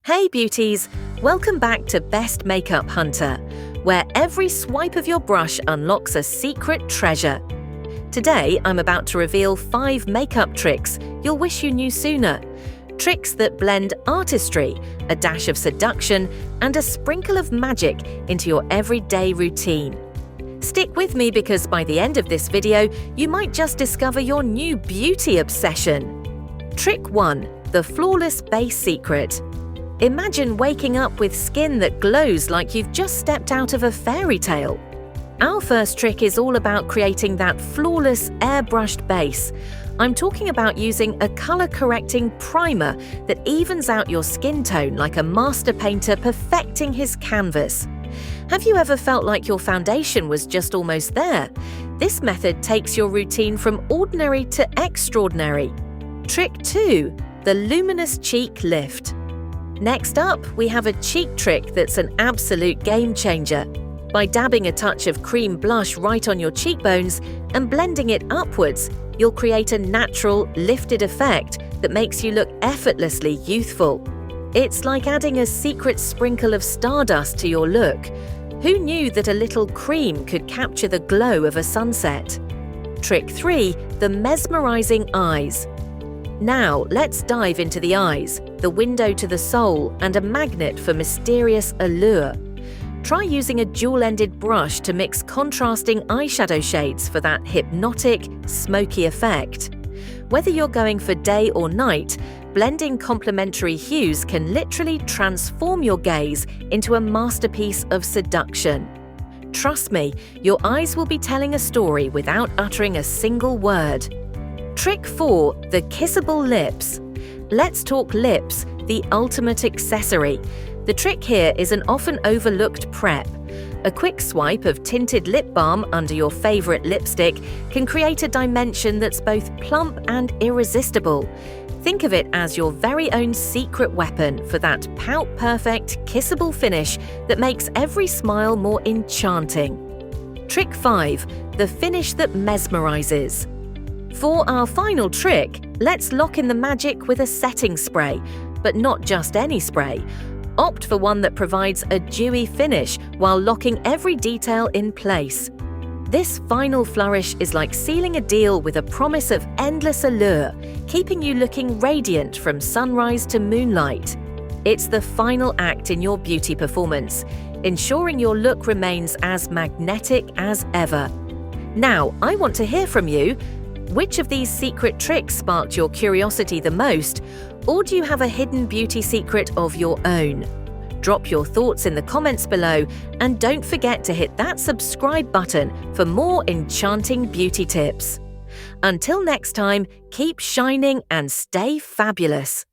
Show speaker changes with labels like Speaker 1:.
Speaker 1: Hey beauties, welcome back to Best Makeup Hunter, where every swipe of your brush unlocks a secret treasure. Today, I'm about to reveal 5 makeup tricks you'll wish you knew sooner. Tricks that blend artistry, a dash of seduction, and a sprinkle of magic into your everyday routine. Stick with me because by the end of this video, you might just discover your new beauty obsession. Trick 1. The Flawless Base Secret. Imagine waking up with skin that glows like you've just stepped out of a fairy tale. Our first trick is all about creating that flawless, airbrushed base. I'm talking about using a color-correcting primer that evens out your skin tone like a master painter perfecting his canvas. Have you ever felt like your foundation was just almost there? This method takes your routine from ordinary to extraordinary. Trick 2. The Luminous Cheek Lift. Next up, we have a cheek trick that's an absolute game changer. By dabbing a touch of cream blush right on your cheekbones and blending it upwards, you'll create a natural, lifted effect that makes you look effortlessly youthful. It's like adding a secret sprinkle of stardust to your look. Who knew that a little cream could capture the glow of a sunset? Trick 3. The Mesmerizing Eyes. Now, let's dive into the eyes, the window to the soul and a magnet for mysterious allure. Try using a dual-ended brush to mix contrasting eyeshadow shades for that hypnotic, smoky effect. Whether you're going for day or night, blending complementary hues can literally transform your gaze into a masterpiece of seduction. Trust me, your eyes will be telling a story without uttering a single word. Trick 4. The Kissable Lips. Let's talk lips, the ultimate accessory. The trick here is an often overlooked prep. A quick swipe of tinted lip balm under your favorite lipstick can create a dimension that's both plump and irresistible. Think of it as your very own secret weapon for that pout-perfect, kissable finish that makes every smile more enchanting. Trick 5. The Finish That Mesmerizes. For our final trick, let's lock in the magic with a setting spray, but not just any spray. Opt for one that provides a dewy finish while locking every detail in place. This final flourish is like sealing a deal with a promise of endless allure, keeping you looking radiant from sunrise to moonlight. It's the final act in your beauty performance, ensuring your look remains as magnetic as ever. Now, I want to hear from you. Which of these secret tricks sparked your curiosity the most, or do you have a hidden beauty secret of your own? Drop your thoughts in the comments below, and don't forget to hit that subscribe button for more enchanting beauty tips. Until next time, keep shining and stay fabulous.